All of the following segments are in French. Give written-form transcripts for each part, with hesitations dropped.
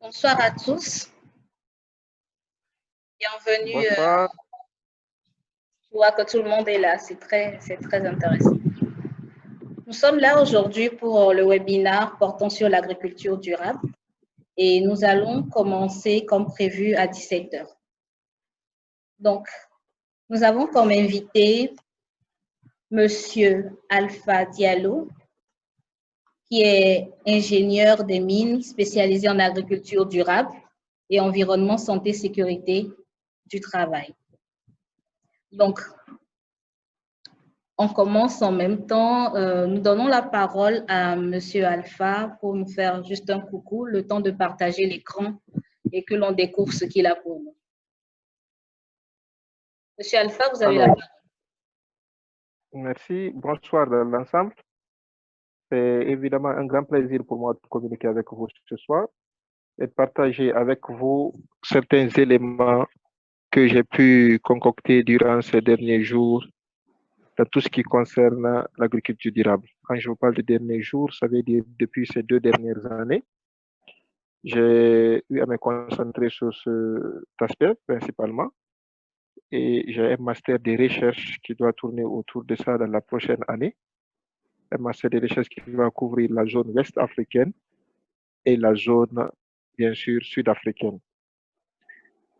Bonsoir à tous. Bienvenue. Bonsoir. Je vois que tout le monde est là. C'est très intéressant. Nous sommes là aujourd'hui pour le webinaire portant sur l'agriculture durable et nous allons commencer comme prévu à 17 h. Donc, nous avons comme invité Monsieur Alpha Diallo, qui est ingénieur des mines spécialisé en agriculture durable et environnement, santé, sécurité du travail. Donc, on commence en même temps. Nous donnons la parole à Monsieur Alpha pour nous faire juste un coucou, le temps de partager l'écran et que l'on découvre ce qu'il a pour nous. Monsieur Alpha, vous avez la parole. Merci. Bonsoir à l'ensemble. C'est évidemment un grand plaisir pour moi de communiquer avec vous ce soir et de partager avec vous certains éléments que j'ai pu concocter durant ces derniers jours dans tout ce qui concerne l'agriculture durable. Quand je vous parle de derniers jours, ça veut dire depuis ces 2 dernières années. J'ai eu à me concentrer sur cet aspect principalement et j'ai un master de recherche qui doit tourner autour de ça dans la prochaine année. Un master de recherche qui va couvrir la zone ouest africaine et la zone, bien sûr, sud-africaine.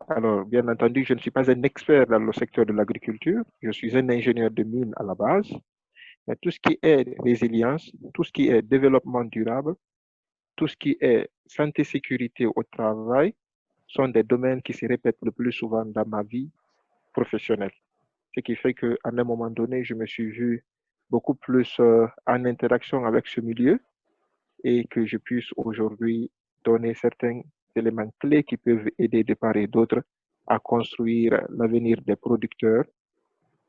Alors, bien entendu, je ne suis pas un expert dans le secteur de l'agriculture. Je suis un ingénieur de mine à la base. Mais tout ce qui est résilience, tout ce qui est développement durable, tout ce qui est santé, sécurité au travail sont des domaines qui se répètent le plus souvent dans ma vie professionnelle. Ce qui fait qu'à un moment donné, je me suis vu beaucoup plus en interaction avec ce milieu et que je puisse aujourd'hui donner certains éléments clés qui peuvent aider de part et d'autre à construire l'avenir des producteurs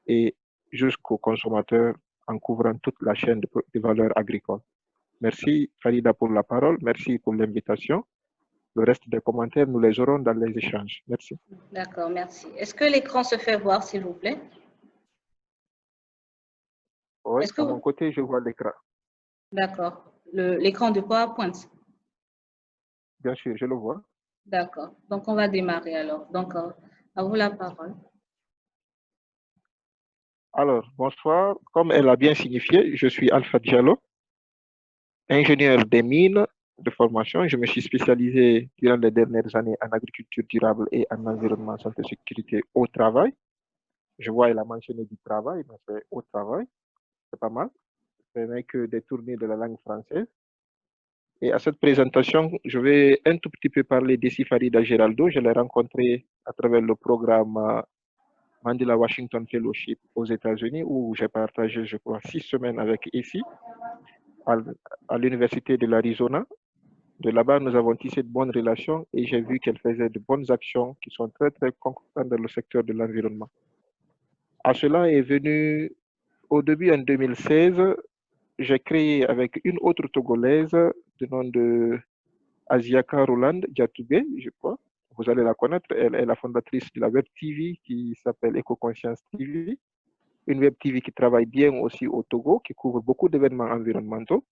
et jusqu'aux consommateurs en couvrant toute la chaîne de valeur agricole. Merci Farida pour la parole, merci pour l'invitation. Le reste des commentaires, nous les aurons dans les échanges. Merci. D'accord, merci. Est-ce que l'écran se fait voir, s'il vous plaît? Oui, à mon côté, je vois l'écran. D'accord. L'écran de PowerPoint? Bien sûr, je le vois. D'accord. Donc, on va démarrer alors. Donc, à vous la parole. Alors, bonsoir. Comme elle a bien signifié, je suis Alpha Diallo, ingénieur des mines de formation. Je me suis spécialisé durant les dernières années en agriculture durable et en environnement, santé et sécurité au travail. Je vois, elle a mentionné du travail, mais c'est au travail. C'est pas mal. Ce n'est que détourné de la langue française. Et à cette présentation, je vais un tout petit peu parler d'Essi Farida Geraldo. Je l'ai rencontré à travers le programme Mandela Washington Fellowship aux États-Unis, où j'ai partagé, je crois, 6 semaines avec Essi à l'Université de l'Arizona. De là-bas, nous avons tissé de bonnes relations et j'ai vu qu'elle faisait de bonnes actions qui sont très, très concrètes dans le secteur de l'environnement. À cela est venu, au début en 2016, j'ai créé avec une autre Togolaise du nom de Asiaka Roland Diatoubé, je crois. Vous allez la connaître. Elle est la fondatrice de la Web TV qui s'appelle EcoConscience TV. Une Web TV qui travaille bien aussi au Togo, qui couvre beaucoup d'événements environnementaux.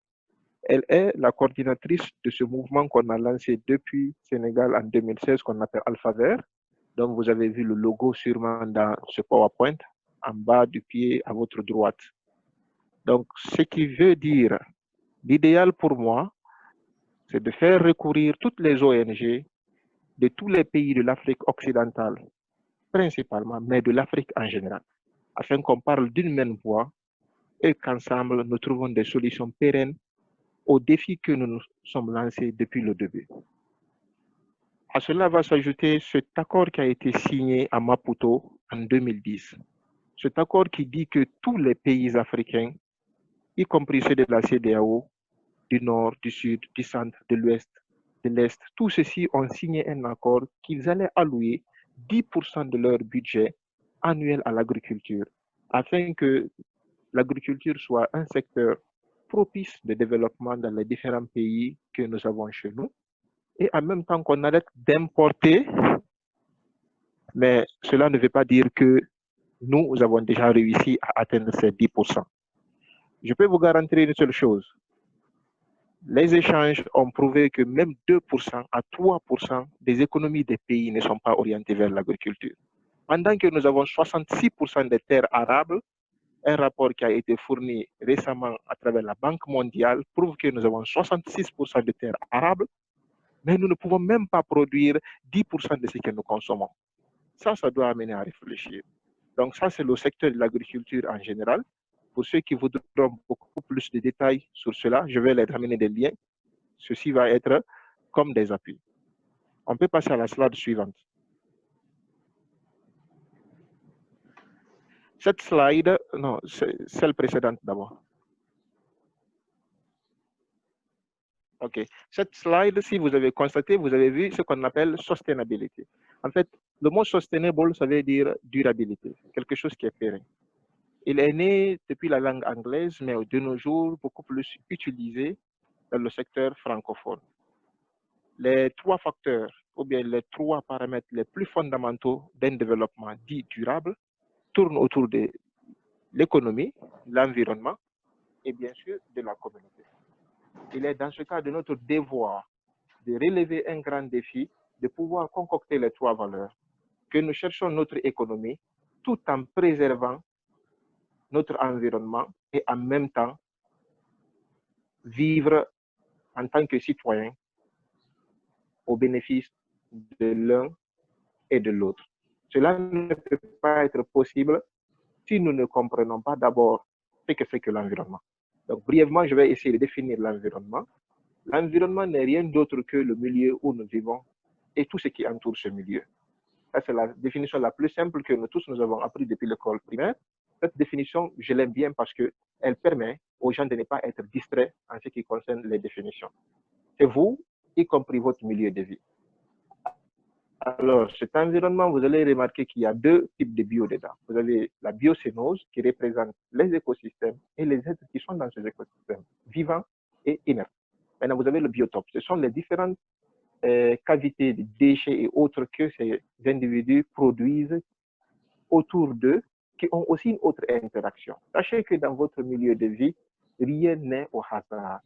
Elle est la coordinatrice de ce mouvement qu'on a lancé depuis Sénégal en 2016, qu'on appelle Alpha Vert. Donc, vous avez vu le logo sûrement dans ce PowerPoint, en bas du pied à votre droite. Donc, ce qui veut dire, l'idéal pour moi, c'est de faire recourir toutes les ONG de tous les pays de l'Afrique occidentale, principalement, mais de l'Afrique en général, afin qu'on parle d'une même voix et qu'ensemble, nous trouvons des solutions pérennes aux défis que nous nous sommes lancés depuis le début. À cela va s'ajouter cet accord qui a été signé à Maputo en 2010. Cet accord qui dit que tous les pays africains, y compris ceux de la CEDEAO, du Nord, du Sud, du Centre, de l'Ouest, de l'Est, tous ceux-ci ont signé un accord qu'ils allaient allouer 10% de leur budget annuel à l'agriculture, afin que l'agriculture soit un secteur propice de développement dans les différents pays que nous avons chez nous, et en même temps qu'on arrête d'importer, mais cela ne veut pas dire que nous avons déjà réussi à atteindre ces 10%. Je peux vous garantir une seule chose. Les échanges ont prouvé que même 2% à 3% des économies des pays ne sont pas orientées vers l'agriculture. Pendant que nous avons 66% des terres arables, un rapport qui a été fourni récemment à travers la Banque mondiale prouve que nous avons 66% de terres arables, mais nous ne pouvons même pas produire 10% de ce que nous consommons. Ça doit amener à réfléchir. Donc ça, c'est le secteur de l'agriculture en général. Pour ceux qui voudront beaucoup plus de détails sur cela, je vais les ramener des liens. Ceci va être comme des appuis. On peut passer à la slide suivante. Cette slide, non, celle précédente d'abord. OK. Cette slide, si vous avez constaté, vous avez vu ce qu'on appelle sustainability. En fait, le mot sustainable, ça veut dire durabilité, quelque chose qui est pérenne. Il est né depuis la langue anglaise, mais de nos jours, beaucoup plus utilisé dans le secteur francophone. Les trois facteurs, ou bien les trois paramètres les plus fondamentaux d'un développement dit durable tournent autour de l'économie, l'environnement et bien sûr de la communauté. Il est dans ce cas de notre devoir de relever un grand défi, de pouvoir concocter les trois valeurs, que nous cherchons notre économie tout en préservant notre environnement et en même temps vivre en tant que citoyen au bénéfice de l'un et de l'autre. Cela ne peut pas être possible si nous ne comprenons pas d'abord ce que c'est que l'environnement. Donc, brièvement, je vais essayer de définir l'environnement. L'environnement n'est rien d'autre que le milieu où nous vivons et tout ce qui entoure ce milieu. Ça, c'est la définition la plus simple que nous tous nous avons appris depuis l'école primaire. Cette définition, je l'aime bien parce qu'elle permet aux gens de ne pas être distraits en ce qui concerne les définitions. C'est vous, y compris votre milieu de vie. Alors, cet environnement, vous allez remarquer qu'il y a deux types de bio dedans. Vous avez la biocénose qui représente les écosystèmes et les êtres qui sont dans ces écosystèmes, vivants et inertes. Maintenant, vous avez le biotope. Ce sont les différentes cavités de déchets et autres que ces individus produisent autour d'eux qui ont aussi une autre interaction. Sachez que dans votre milieu de vie, rien n'est au hasard.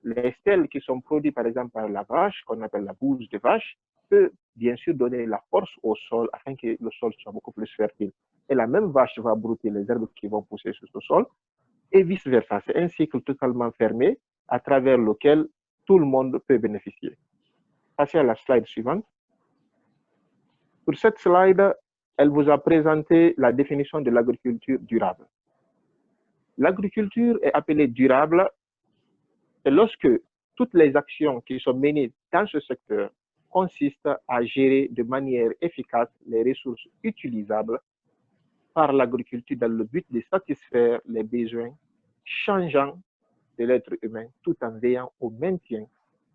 Les sels qui sont produits par exemple par la vache, qu'on appelle la bouse de vache, peut bien sûr donner la force au sol afin que le sol soit beaucoup plus fertile. Et la même vache va brouter les herbes qui vont pousser sur ce sol et vice-versa. C'est un cycle totalement fermé à travers lequel tout le monde peut bénéficier. Passez à la slide suivante. Pour cette slide, elle vous a présenté la définition de l'agriculture durable. L'agriculture est appelée durable et lorsque toutes les actions qui sont menées dans ce secteur consistent à gérer de manière efficace les ressources utilisables par l'agriculture dans le but de satisfaire les besoins changeants de l'être humain tout en veillant au maintien,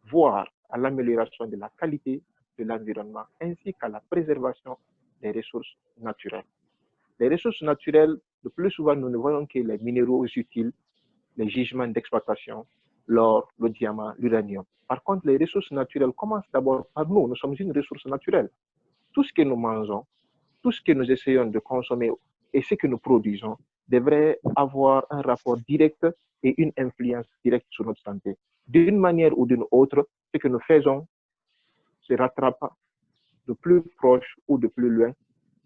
voire à l'amélioration de la qualité de l'environnement ainsi qu'à la préservation des ressources naturelles. Les ressources naturelles, le plus souvent, nous ne voyons que les minéraux utiles, les gisements d'exploitation, l'or, le diamant, l'uranium. Par contre, les ressources naturelles commencent d'abord par nous. Nous sommes une ressource naturelle. Tout ce que nous mangeons, tout ce que nous essayons de consommer et ce que nous produisons devrait avoir un rapport direct et une influence directe sur notre santé. D'une manière ou d'une autre, ce que nous faisons se rattrape de plus proche ou de plus loin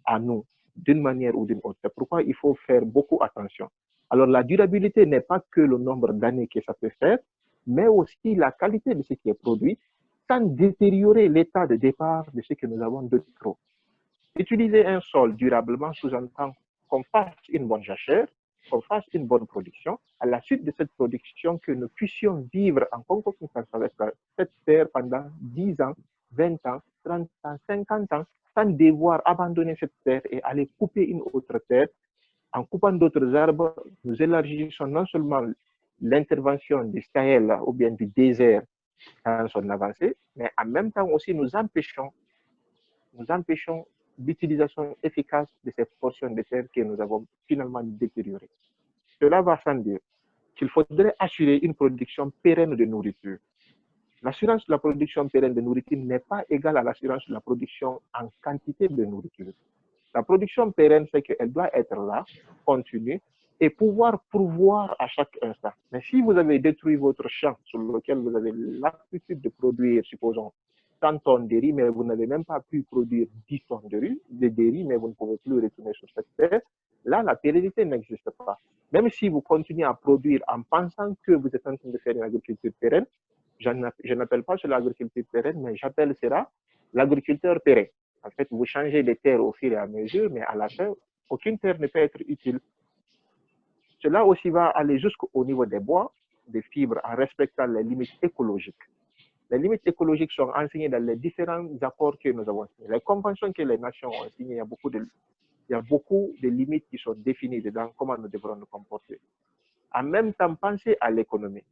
à nous, d'une manière ou d'une autre. C'est pourquoi il faut faire beaucoup attention. Alors, la durabilité n'est pas que le nombre d'années que ça peut faire, mais aussi la qualité de ce qui est produit, sans détériorer l'état de départ de ce que nous avons de trop. Utiliser un sol durablement sous-entend qu'on fasse une bonne jachère, qu'on fasse une bonne production. À la suite de cette production, que nous puissions vivre en concordance avec cette terre pendant 10 ans, 20 ans, 30 ans, 50 ans, sans devoir abandonner cette terre et aller couper une autre terre. En coupant d'autres arbres, nous élargissons non seulement l'intervention du Sahel ou bien du désert dans son avancée, mais en même temps aussi nous empêchons l'utilisation efficace de ces portions de terre que nous avons finalement détériorées. Cela va sans dire qu'il faudrait assurer une production pérenne de nourriture. L'assurance de la production pérenne de nourriture n'est pas égale à l'assurance de la production en quantité de nourriture. La production pérenne, c'est qu'elle doit être là, continue, et pouvoir pourvoir à chaque instant. Mais si vous avez détruit votre champ sur lequel vous avez l'aptitude de produire, supposons, 100 tonnes de riz, mais vous n'avez même pas pu produire 10 tonnes de riz, mais vous ne pouvez plus retourner sur cette terre, là, la pérennité n'existe pas. Même si vous continuez à produire en pensant que vous êtes en train de faire une agriculture pérenne, je n'appelle pas cela l'agriculture pérenne, mais j'appelle cela l'agriculteur pérenne. En fait, vous changez les terres au fur et à mesure, mais à la fin, aucune terre ne peut être utile. Cela aussi va aller jusqu'au niveau des bois, des fibres, en respectant les limites écologiques. Les limites écologiques sont enseignées dans les différents accords que nous avons signés. Les conventions que les nations ont signées, il y a beaucoup de limites qui sont définies dedans, comment nous devrons nous comporter. En même temps, pensez à l'économie.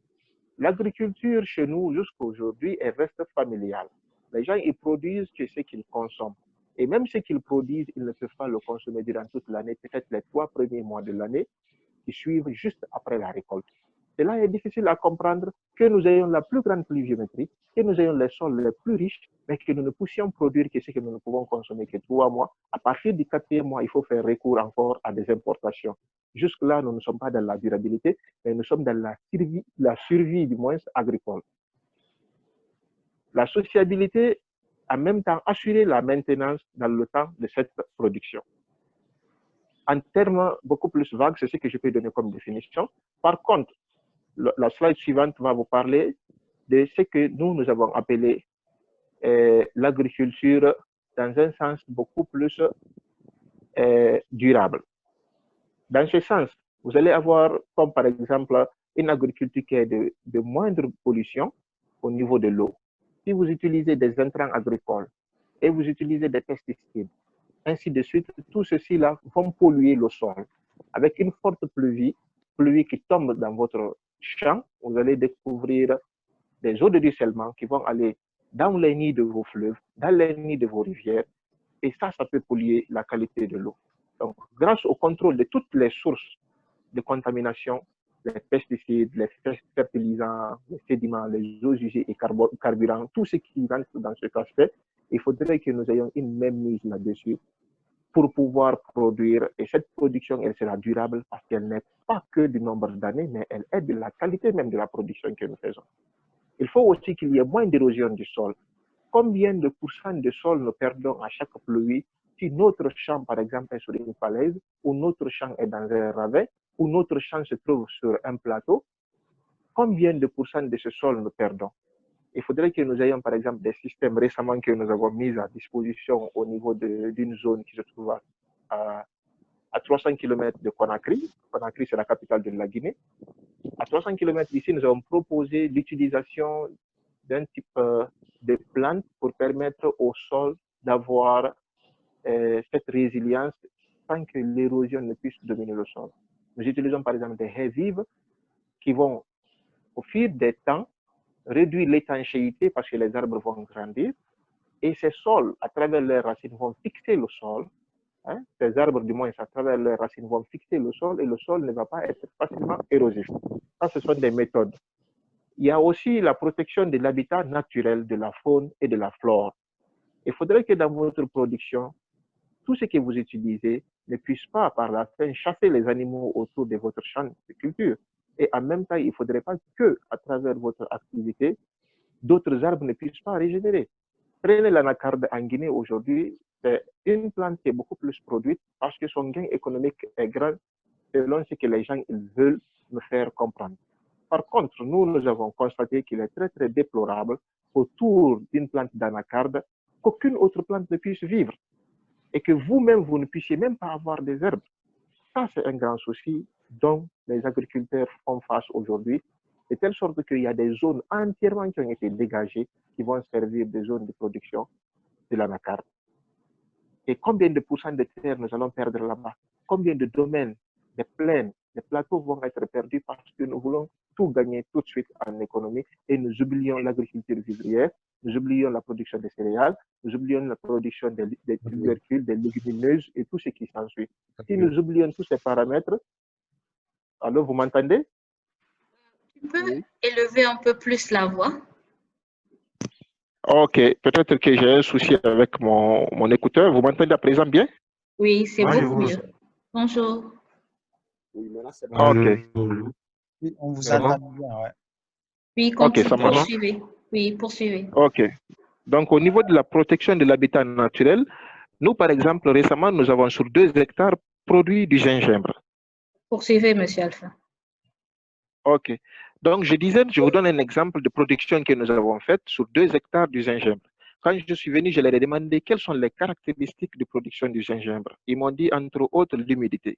L'agriculture chez nous, jusqu'à aujourd'hui, elle reste familiale. Les gens, ils produisent ce qu'ils consomment. Et même ce qu'ils produisent, ils ne peuvent pas le consommer durant toute l'année, peut-être les 3 premiers mois de l'année qui suivent juste après la récolte. Cela est difficile à comprendre, que nous ayons la plus grande pluviométrie, que nous ayons les sols les plus riches, mais que nous ne puissions produire que ce que nous ne pouvons consommer que 3 mois. À partir du 4e mois, il faut faire recours encore à des importations. Jusque-là, nous ne sommes pas dans la durabilité, mais nous sommes dans la survie du moins agricole. La sociabilité, en même temps, assurer la maintenance dans le temps de cette production. En termes beaucoup plus vagues, c'est ce que je peux donner comme définition. Par contre, la slide suivante va vous parler de ce que nous avons appelé l'agriculture dans un sens beaucoup plus durable. Dans ce sens, vous allez avoir comme par exemple une agriculture qui est de moindre pollution au niveau de l'eau. Si vous utilisez des intrants agricoles et vous utilisez des pesticides, ainsi de suite, tout ceci-là vont polluer le sol. Avec une forte pluie qui tombe dans votre champ, vous allez découvrir des eaux de ruissellement qui vont aller dans les nids de vos fleuves, dans les nids de vos rivières, et ça peut polluer la qualité de l'eau. Donc, grâce au contrôle de toutes les sources de contamination, les pesticides, les fertilisants, les sédiments, les eaux usées et carburants, tout ce qui rentre dans cet aspect, il faudrait que nous ayons une même mise là-dessus pour pouvoir produire. Et cette production, elle sera durable parce qu'elle n'est pas que du nombre d'années, mais elle est de la qualité même de la production que nous faisons. Il faut aussi qu'il y ait moins d'érosion du sol. Combien de pourcents de sol nous perdons à chaque pluie si notre champ, par exemple, est sur une falaise, ou notre champ est dans un ravin, ou notre champ se trouve sur un plateau? Combien de pourcents de ce sol nous perdons? Il faudrait que nous ayons, par exemple, des systèmes récemment que nous avons mis à disposition au niveau d'une zone qui se trouve à 300 km de Conakry. Conakry, c'est la capitale de la Guinée. À 300 km d'ici, nous avons proposé l'utilisation d'un type de plantes pour permettre au sol d'avoir cette résilience sans que l'érosion ne puisse dominer le sol. Nous utilisons par exemple des haies vives qui vont, au fil des temps, réduire l'étanchéité parce que les arbres vont grandir et ces sols, à travers leurs racines, vont fixer le sol. Ces arbres, du moins, à travers leurs racines, vont fixer le sol et le sol ne va pas être facilement érosif. Ça, ce sont des méthodes. Il y a aussi la protection de l'habitat naturel de la faune et de la flore. Il faudrait que dans votre production, tout ce que vous utilisez ne puisse pas, par la fin, chasser les animaux autour de votre champ de culture. Et en même temps, il ne faudrait pas que, à travers votre activité, d'autres arbres ne puissent pas régénérer. Prenez l'anacarde en Guinée aujourd'hui, c'est une plante qui est beaucoup plus produite parce que son gain économique est grand selon ce que les gens ils veulent me faire comprendre. Par contre, nous avons constaté qu'il est très, très déplorable autour d'une plante d'anacarde qu'aucune autre plante ne puisse vivre et que vous-même, vous ne puissiez même pas avoir des herbes. Ça, c'est un grand souci dont les agriculteurs font face aujourd'hui, de telle sorte qu'il y a des zones entièrement qui ont été dégagées qui vont servir de zones de production de l'anacarde. Et combien de pourcents de terre nous allons perdre là-bas? Combien de domaines, des plaines, des plateaux vont être perdus parce que nous voulons tout gagner tout de suite en économie et nous oublions l'agriculture vivrière, nous oublions la production des céréales, nous oublions la production des tubercules, des légumineuses et tout ce qui s'ensuit. Si nous oublions tous ces paramètres, alors vous m'entendez? Tu peux élever un peu plus la voix? Ok, peut-être que j'ai un souci avec mon écouteur. Vous m'entendez à présent bien? Oui, c'est beaucoup mieux. Bonjour. Oui, maintenant c'est bon. Ok. Oui, on vous C'est bon? entend bien, ouais. Oui, Ok, ça marche. poursuivez. Oui, poursuivez. Ok. Donc, au niveau de la protection de l'habitat naturel, nous, par exemple, récemment, nous avons sur 2 hectares produit du gingembre. Poursuivez, Monsieur Alpha. Ok. Donc, je disais, je vous donne un exemple de production que nous avons faite sur 2 hectares du gingembre. Quand je suis venu, je leur ai demandé quelles sont les caractéristiques de production du gingembre. Ils m'ont dit, entre autres, l'humidité.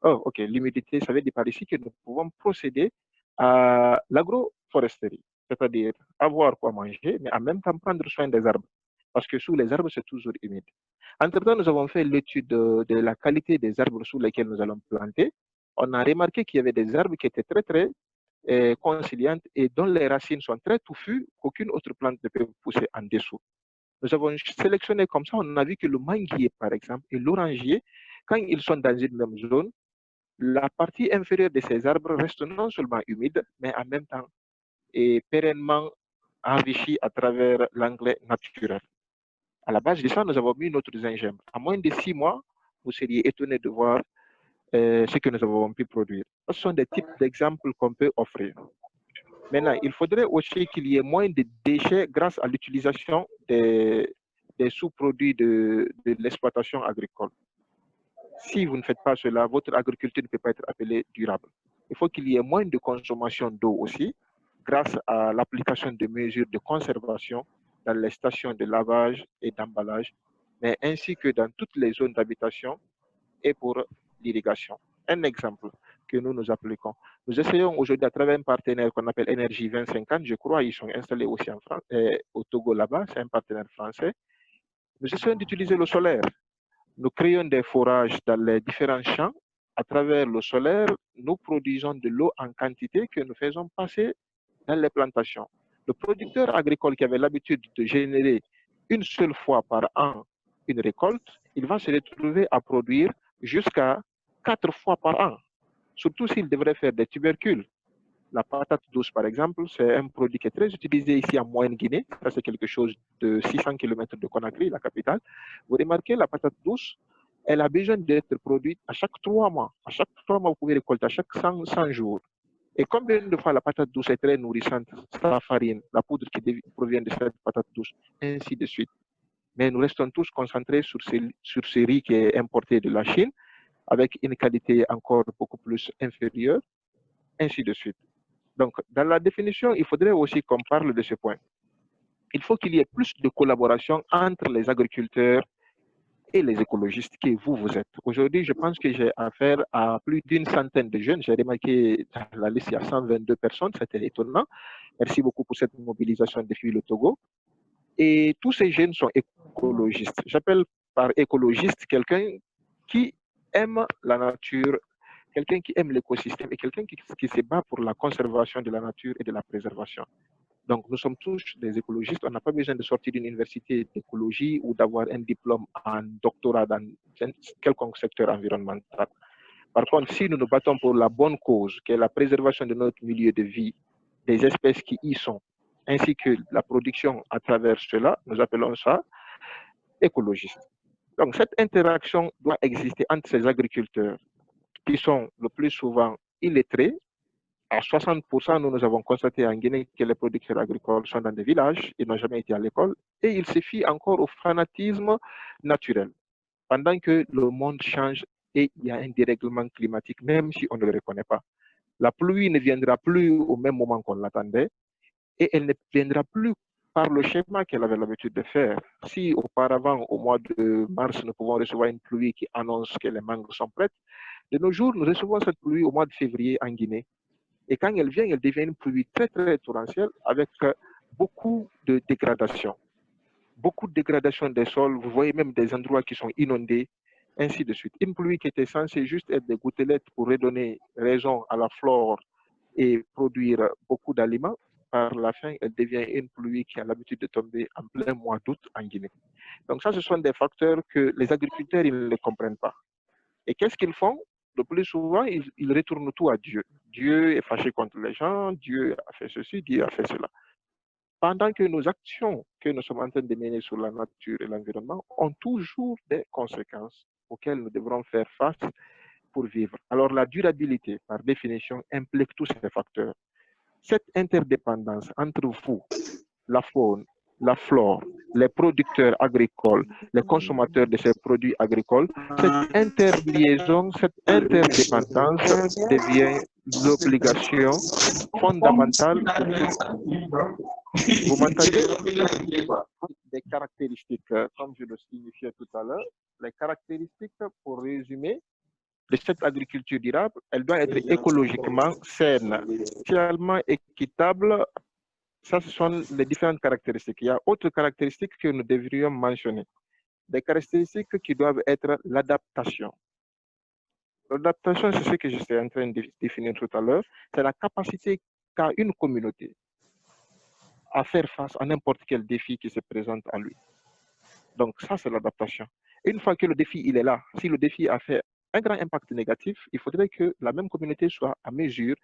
Oh, ok. L'humidité, ça veut dire par ici que nous pouvons procéder à l'agroforesterie, c'est-à-dire avoir quoi manger, mais en même temps prendre soin des arbres. Parce que sous les arbres, c'est toujours humide. Entre-temps, nous avons fait l'étude de la qualité des arbres sous lesquels nous allons planter. On a remarqué qu'il y avait des arbres qui étaient très, très conciliantes et dont les racines sont très touffues qu'aucune autre plante ne peut pousser en dessous. Nous avons sélectionné comme ça, on a vu que le manguier, par exemple, et l'orangier, quand ils sont dans une même zone, la partie inférieure de ces arbres reste non seulement humide, mais en même temps et pérennement enrichie à travers l'engrais naturel. À la base de ça, nous avons mis notre gingembre. En moins de 6 mois, vous seriez étonné de voir ce que nous avons pu produire. Ce sont des types d'exemples qu'on peut offrir. Maintenant, il faudrait aussi qu'il y ait moins de déchets grâce à l'utilisation des sous-produits de l'exploitation agricole. Si vous ne faites pas cela, votre agriculture ne peut pas être appelée durable. Il faut qu'il y ait moins de consommation d'eau aussi, grâce à l'application de mesures de conservation dans les stations de lavage et d'emballage, mais ainsi que dans toutes les zones d'habitation et pour l'irrigation. Un exemple que nous appliquons. Nous essayons aujourd'hui à travers un partenaire qu'on appelle Énergie 2050, je crois, ils sont installés aussi en France, au Togo là-bas, c'est un partenaire français. Nous essayons d'utiliser le solaire. Nous créons des forages dans les différents champs. À travers le solaire, nous produisons de l'eau en quantité que nous faisons passer dans les plantations. Le producteur agricole qui avait l'habitude de générer une seule fois par an une récolte, il va se retrouver à produire jusqu'à 4 fois par an, surtout s'il devrait faire des tubercules. La patate douce, par exemple, c'est un produit qui est très utilisé ici en Moyenne-Guinée. Ça, c'est quelque chose de 600 km de Conakry, la capitale. Vous remarquez, la patate douce, elle a besoin d'être produite à chaque 3 mois. À chaque 3 mois, vous pouvez récolter à chaque 100 jours. Et combien de fois la patate douce est très nourrissante, sa farine, la poudre qui provient de cette patate douce, ainsi de suite. Mais nous restons tous concentrés sur ce riz qui est importé de la Chine, avec une qualité encore beaucoup plus inférieure, ainsi de suite. Donc, dans la définition, il faudrait aussi qu'on parle de ce point. Il faut qu'il y ait plus de collaboration entre les agriculteurs et les écologistes que vous êtes. Aujourd'hui, je pense que j'ai affaire à plus d'une centaine de jeunes. J'ai remarqué dans la liste, il y a 122 personnes, c'était étonnant. Merci beaucoup pour cette mobilisation depuis le Togo. Et tous ces jeunes sont écologistes. J'appelle par écologiste quelqu'un qui aime la nature, quelqu'un qui aime l'écosystème et quelqu'un qui se bat pour la conservation de la nature et de la préservation. Donc, nous sommes tous des écologistes. On n'a pas besoin de sortir d'une université d'écologie ou d'avoir un diplôme en doctorat dans quelconque secteur environnemental. Par contre, si nous nous battons pour la bonne cause, qui est la préservation de notre milieu de vie, des espèces qui y sont, ainsi que la production à travers cela, nous appelons ça écologiste. Donc, cette interaction doit exister entre ces agriculteurs qui sont le plus souvent illettrés. À 60%, nous avons constaté en Guinée que les producteurs agricoles sont dans des villages, ils n'ont jamais été à l'école, et ils se fient encore au fanatisme naturel. Pendant que le monde change et il y a un dérèglement climatique, même si on ne le reconnaît pas. La pluie ne viendra plus au même moment qu'on l'attendait, et elle ne viendra plus par le schéma qu'elle avait l'habitude de faire. Si auparavant, au mois de mars, nous pouvons recevoir une pluie qui annonce que les mangues sont prêtes, de nos jours, nous recevons cette pluie au mois de février en Guinée. Et quand elle vient, elle devient une pluie très, très torrentielle avec beaucoup de dégradation. Beaucoup de dégradation des sols. Vous voyez même des endroits qui sont inondés, ainsi de suite. Une pluie qui était censée juste être des gouttelettes pour redonner raison à la flore et produire beaucoup d'aliments, par la fin, elle devient une pluie qui a l'habitude de tomber en plein mois d'août en Guinée. Donc ça, ce sont des facteurs que les agriculteurs, ils ne comprennent pas. Et qu'est-ce qu'ils font? Le plus souvent, ils retournent tout à Dieu. Dieu est fâché contre les gens, Dieu a fait ceci, Dieu a fait cela. Pendant que nos actions que nous sommes en train de mener sur la nature et l'environnement ont toujours des conséquences auxquelles nous devrons faire face pour vivre. Alors la durabilité, par définition, implique tous ces facteurs. Cette interdépendance entre vous, la faune, la flore, les producteurs agricoles, les consommateurs de ces produits agricoles, cette interliaison, cette interdépendance devient l'obligation fondamentale pour tout. Vous m'entendez? Des caractéristiques, comme je le signifiais tout à l'heure, les caractéristiques, pour résumer, de cette agriculture durable, elle doit être écologiquement saine, socialement équitable. Ça, ce sont les différentes caractéristiques. Il y a autres caractéristiques que nous devrions mentionner. Des caractéristiques qui doivent être l'adaptation. L'adaptation, c'est ce que je suis en train de définir tout à l'heure. C'est la capacité qu'a une communauté à faire face à n'importe quel défi qui se présente à lui. Donc ça, c'est l'adaptation. Une fois que le défi, il est là, si le défi a fait un grand impact négatif, il faudrait que la même communauté soit à mesure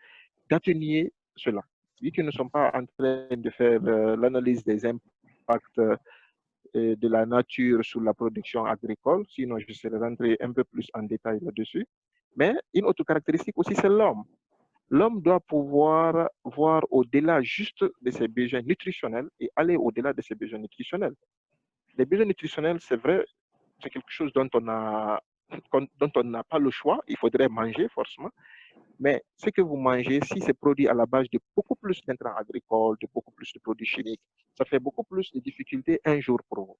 d'atténuer cela. Vu que nous ne sommes pas en train de faire l'analyse des impacts de la nature sur la production agricole, sinon je serais rentré un peu plus en détail là-dessus. Mais une autre caractéristique aussi, c'est l'homme. L'homme doit pouvoir voir au-delà juste de ses besoins nutritionnels et aller au-delà de ses besoins nutritionnels. Les besoins nutritionnels, c'est vrai, c'est quelque chose dont on n'a pas le choix. Il faudrait manger forcément. Mais ce que vous mangez, si c'est produit à la base de beaucoup plus d'intrants agricoles, de beaucoup plus de produits chimiques, ça fait beaucoup plus de difficultés un jour pour vous.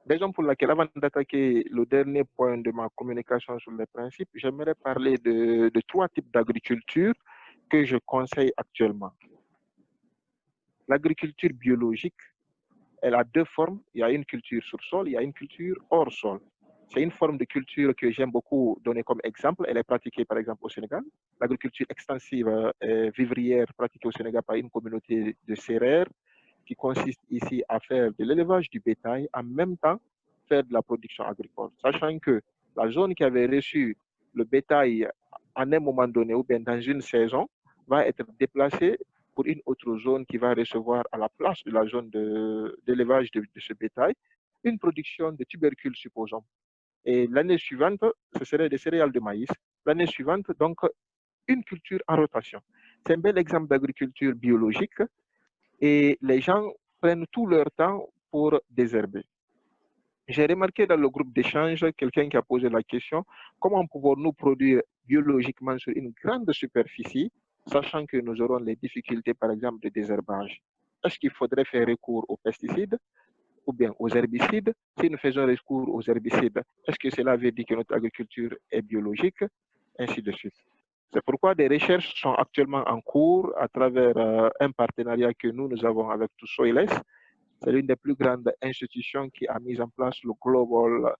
Raison pour laquelle, avant d'attaquer le dernier point de ma communication sur les principes, j'aimerais parler de 3 types d'agriculture que je conseille actuellement. L'agriculture biologique, elle a 2 formes. Il y a une culture sur sol, il y a une culture hors sol. C'est une forme de culture que j'aime beaucoup donner comme exemple. Elle est pratiquée par exemple au Sénégal. L'agriculture extensive vivrière pratiquée au Sénégal par une communauté de Sérères qui consiste ici à faire de l'élevage du bétail en même temps faire de la production agricole. Sachant que la zone qui avait reçu le bétail à un moment donné ou bien dans une saison va être déplacée pour une autre zone qui va recevoir à la place de la zone d'élevage de ce bétail une production de tubercules, supposons. Et l'année suivante, ce serait des céréales de maïs. L'année suivante, donc, une culture en rotation. C'est un bel exemple d'agriculture biologique et les gens prennent tout leur temps pour désherber. J'ai remarqué dans le groupe d'échange quelqu'un qui a posé la question, comment pouvons-nous produire biologiquement sur une grande superficie, sachant que nous aurons les difficultés, par exemple, de désherbage? Est-ce qu'il faudrait faire recours aux pesticides ou bien aux herbicides? Si nous faisons recours aux herbicides, est-ce que cela veut dire que notre agriculture est biologique? Ainsi de suite. C'est pourquoi des recherches sont actuellement en cours à travers un partenariat que nous avons avec ToSoilS. C'est l'une des plus grandes institutions qui a mis en place le Global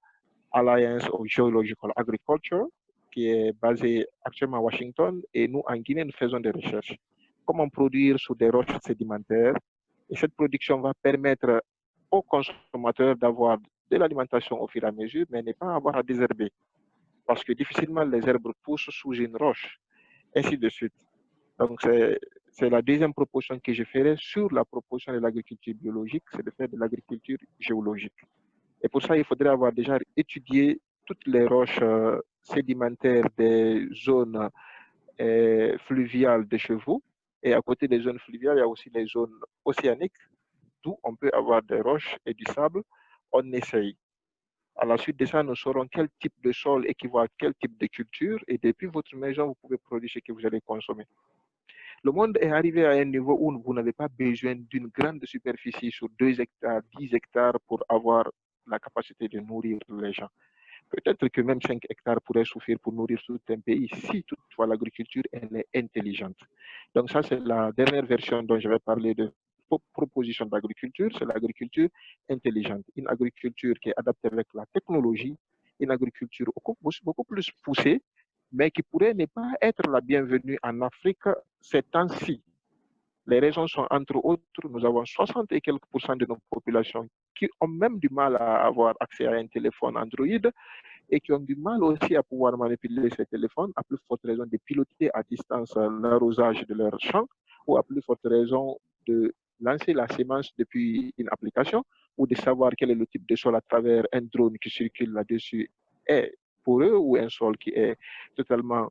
Alliance of Geological Agriculture, qui est basée actuellement à Washington. Et nous, en Guinée, nous faisons des recherches. Comment produire sur des roches sédimentaires. Et cette production va permettre aux consommateurs d'avoir de l'alimentation au fur et à mesure, mais ne pas avoir à désherber. Parce que difficilement les herbes poussent sous une roche, ainsi de suite. Donc, c'est la deuxième proposition que je ferai sur la proposition de l'agriculture biologique, c'est de faire de l'agriculture géologique. Et pour ça, il faudrait avoir déjà étudié toutes les roches sédimentaires des zones fluviales de chez vous. Et à côté des zones fluviales, il y a aussi les zones océaniques, d'où on peut avoir des roches et du sable. On essaye. À la suite de ça, nous saurons quel type de sol équivaut à quel type de culture. Et depuis votre maison, vous pouvez produire ce que vous allez consommer. Le monde est arrivé à un niveau où vous n'avez pas besoin d'une grande superficie sur 2 hectares, 10 hectares pour avoir la capacité de nourrir les gens. Peut-être que même 5 hectares pourraient suffire pour nourrir tout un pays si toutefois l'agriculture elle est intelligente. Donc ça, c'est la dernière version dont je vais parler de proposition d'agriculture, c'est l'agriculture intelligente. Une agriculture qui est adaptée avec la technologie, une agriculture beaucoup plus poussée, mais qui pourrait ne pas être la bienvenue en Afrique ces temps-ci. Les raisons sont entre autres, nous avons 60 et quelques % de nos populations qui ont même du mal à avoir accès à un téléphone Android et qui ont du mal aussi à pouvoir manipuler ces téléphones, à plus forte raison de piloter à distance l'arrosage de leur champ ou à plus forte raison de lancer la sémence depuis une application ou de savoir quel est le type de sol à travers un drone qui circule là-dessus et pour eux ou un sol qui est totalement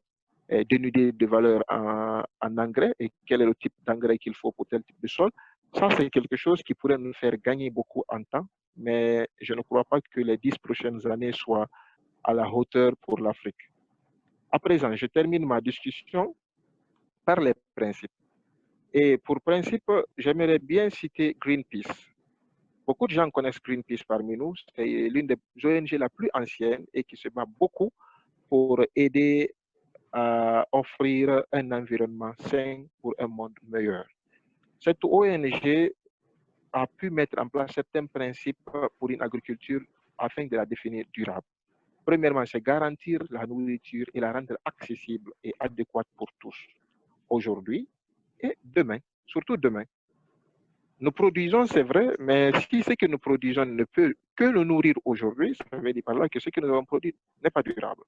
dénudé de valeur en engrais et quel est le type d'engrais qu'il faut pour tel type de sol. Ça, c'est quelque chose qui pourrait nous faire gagner beaucoup en temps, mais je ne crois pas que les 10 prochaines années soient à la hauteur pour l'Afrique. À présent, je termine ma discussion par les principes. Et pour principe, j'aimerais bien citer Greenpeace. Beaucoup de gens connaissent Greenpeace parmi nous. C'est l'une des ONG la plus ancienne et qui se bat beaucoup pour aider à offrir un environnement sain pour un monde meilleur. Cette ONG a pu mettre en place certains principes pour une agriculture afin de la définir durable. Premièrement, c'est garantir la nourriture et la rendre accessible et adéquate pour tous, aujourd'hui et demain, surtout demain. Nous produisons, c'est vrai, mais si ce que nous produisons ne peut que nous nourrir aujourd'hui, ça veut dire par là que ce que nous avons produit n'est pas durable.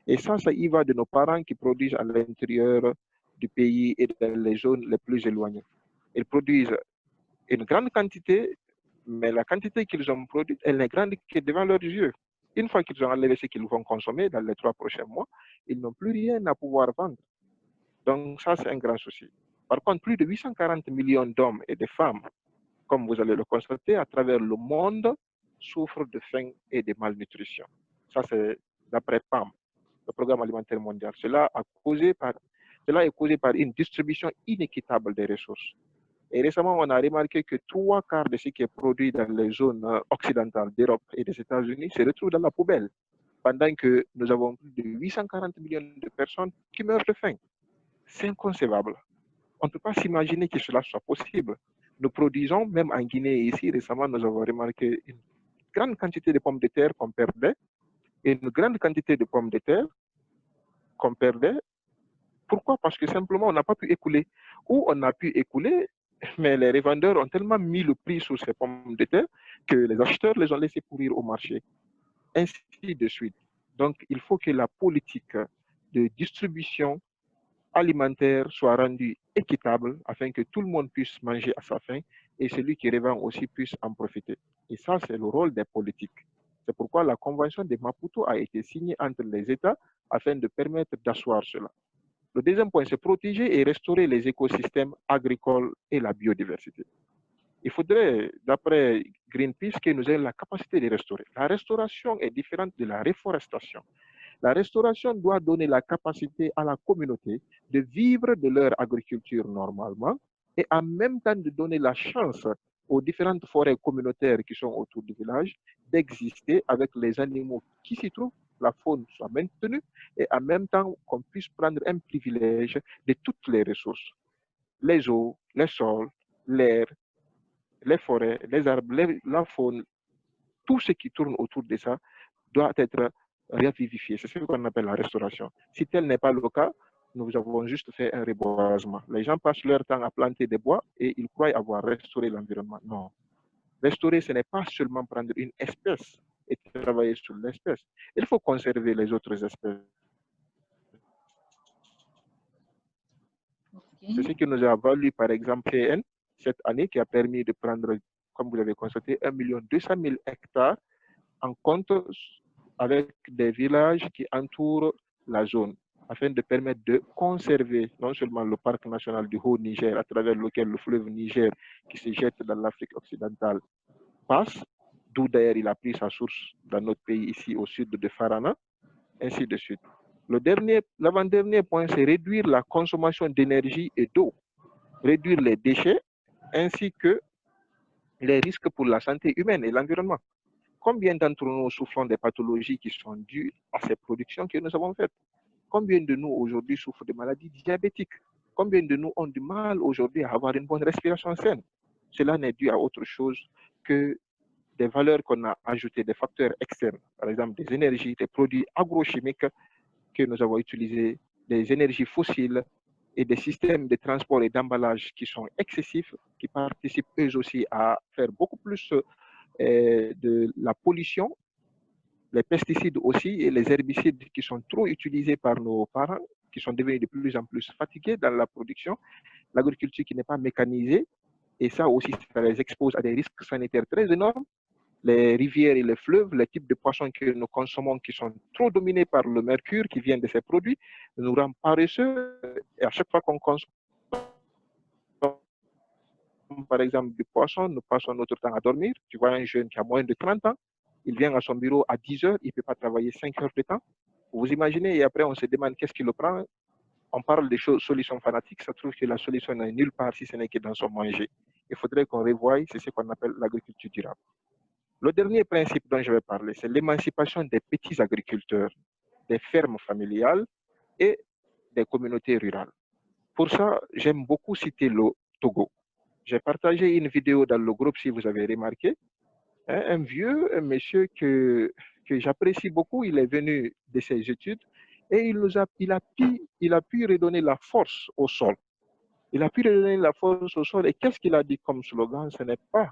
Et ça y va de nos parents qui produisent à l'intérieur du pays et dans les zones les plus éloignées. Ils produisent une grande quantité, mais la quantité qu'ils ont produite, elle n'est grande que devant leurs yeux. Une fois qu'ils ont enlevé ce qu'ils vont consommer dans les 3 prochains mois, ils n'ont plus rien à pouvoir vendre. Donc ça, c'est un grand souci. Par contre, plus de 840 millions d'hommes et de femmes, comme vous allez le constater, à travers le monde, souffrent de faim et de malnutrition. Ça, c'est d'après PAM, le Programme alimentaire mondial. Cela est causé par une distribution inéquitable des ressources. Et récemment, on a remarqué que 3/4 de ce qui est produit dans les zones occidentales d'Europe et des États-Unis se retrouve dans la poubelle, pendant que nous avons plus de 840 millions de personnes qui meurent de faim. C'est inconcevable. On ne peut pas s'imaginer que cela soit possible. Nous produisons, même en Guinée ici, récemment, nous avons remarqué une grande quantité de pommes de terre qu'on perdait, et une grande quantité de pommes de terre qu'on perdait. Pourquoi? Parce que simplement, on n'a pas pu écouler. Ou on a pu écouler, mais les revendeurs ont tellement mis le prix sur ces pommes de terre que les acheteurs les ont laissés pourrir au marché. Ainsi de suite. Donc, il faut que la politique de distribution alimentaire soit rendue équitable afin que tout le monde puisse manger à sa faim et celui qui revend aussi puisse en profiter. Et ça, c'est le rôle des politiques. C'est pourquoi la Convention de Maputo a été signée entre les États afin de permettre d'asseoir cela. Le deuxième point, c'est protéger et restaurer les écosystèmes agricoles et la biodiversité. Il faudrait, d'après Greenpeace, que nous ayons la capacité de restaurer. La restauration est différente de la réforestation. La restauration doit donner la capacité à la communauté de vivre de leur agriculture normalement et en même temps de donner la chance aux différentes forêts communautaires qui sont autour du village d'exister avec les animaux qui s'y trouvent, la faune soit maintenue et en même temps qu'on puisse prendre un privilège de toutes les ressources. Les eaux, les sols, l'air, les forêts, les arbres, la faune, tout ce qui tourne autour de ça doit être revivifié. C'est ce qu'on appelle la restauration. Si tel n'est pas le cas, nous avons juste fait un reboisement. Les gens passent leur temps à planter des bois et ils croient avoir restauré l'environnement. Non. Restaurer, ce n'est pas seulement prendre une espèce et travailler sur l'espèce. Il faut conserver les autres espèces. Okay. C'est ce qui nous a valu, par exemple, PN, cette année, qui a permis de prendre, comme vous l'avez constaté, 1 200 000 hectares en compte avec des villages qui entourent la zone, afin de permettre de conserver non seulement le parc national du Haut-Niger, à travers lequel le fleuve Niger, qui se jette dans l'Afrique occidentale, passe, d'où d'ailleurs il a pris sa source dans notre pays, ici au sud de Farana, ainsi de suite. L'avant-dernier point, c'est réduire la consommation d'énergie et d'eau, réduire les déchets, ainsi que les risques pour la santé humaine et l'environnement. Combien d'entre nous souffrons des pathologies qui sont dues à ces productions que nous avons faites? Combien de nous aujourd'hui souffrent de maladies diabétiques? Combien de nous ont du mal aujourd'hui à avoir une bonne respiration saine? Cela n'est dû à autre chose que des valeurs qu'on a ajoutées, des facteurs externes, par exemple des énergies, des produits agrochimiques que nous avons utilisés, des énergies fossiles et des systèmes de transport et d'emballage qui sont excessifs, qui participent eux aussi à faire beaucoup plus de la pollution, les pesticides aussi et les herbicides qui sont trop utilisés par nos parents, qui sont devenus de plus en plus fatigués dans la production, l'agriculture qui n'est pas mécanisée, et ça aussi, ça les expose à des risques sanitaires très énormes, les rivières et les fleuves, les types de poissons que nous consommons qui sont trop dominés par le mercure qui vient de ces produits, nous rend paresseux. Et à chaque fois qu'on consomme, par exemple, du poisson, nous passons notre temps à dormir. Tu vois un jeune qui a moins de 30 ans, il vient à son bureau à 10 heures, il ne peut pas travailler 5 heures de temps. Vous imaginez, et après on se demande qu'est-ce qui le prend. On parle de solutions fanatiques, ça trouve que la solution n'est nulle part si ce n'est que dans son manger. Il faudrait qu'on revoie, c'est ce qu'on appelle l'agriculture durable. Le dernier principe dont je vais parler, c'est l'émancipation des petits agriculteurs, des fermes familiales et des communautés rurales. Pour ça, j'aime beaucoup citer le Togo. J'ai partagé une vidéo dans le groupe, si vous avez remarqué, hein, un monsieur que j'apprécie beaucoup, il est venu de ses études et il a pu redonner la force au sol. Il a pu redonner la force au sol et qu'est-ce qu'il a dit comme slogan? Ce n'est pas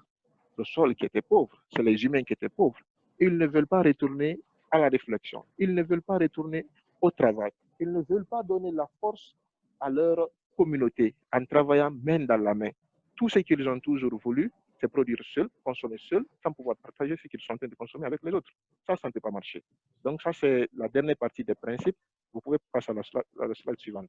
le sol qui était pauvre, c'est les humains qui étaient pauvres. Ils ne veulent pas retourner à la réflexion, ils ne veulent pas retourner au travail, ils ne veulent pas donner la force à leur communauté en travaillant main dans la main. Tout ce qu'ils ont toujours voulu, c'est produire seul, consommer seul, sans pouvoir partager ce qu'ils sont en train de consommer avec les autres. Ça ne peut pas marcher. Donc ça, c'est la dernière partie des principes. Vous pouvez passer à la slide suivante.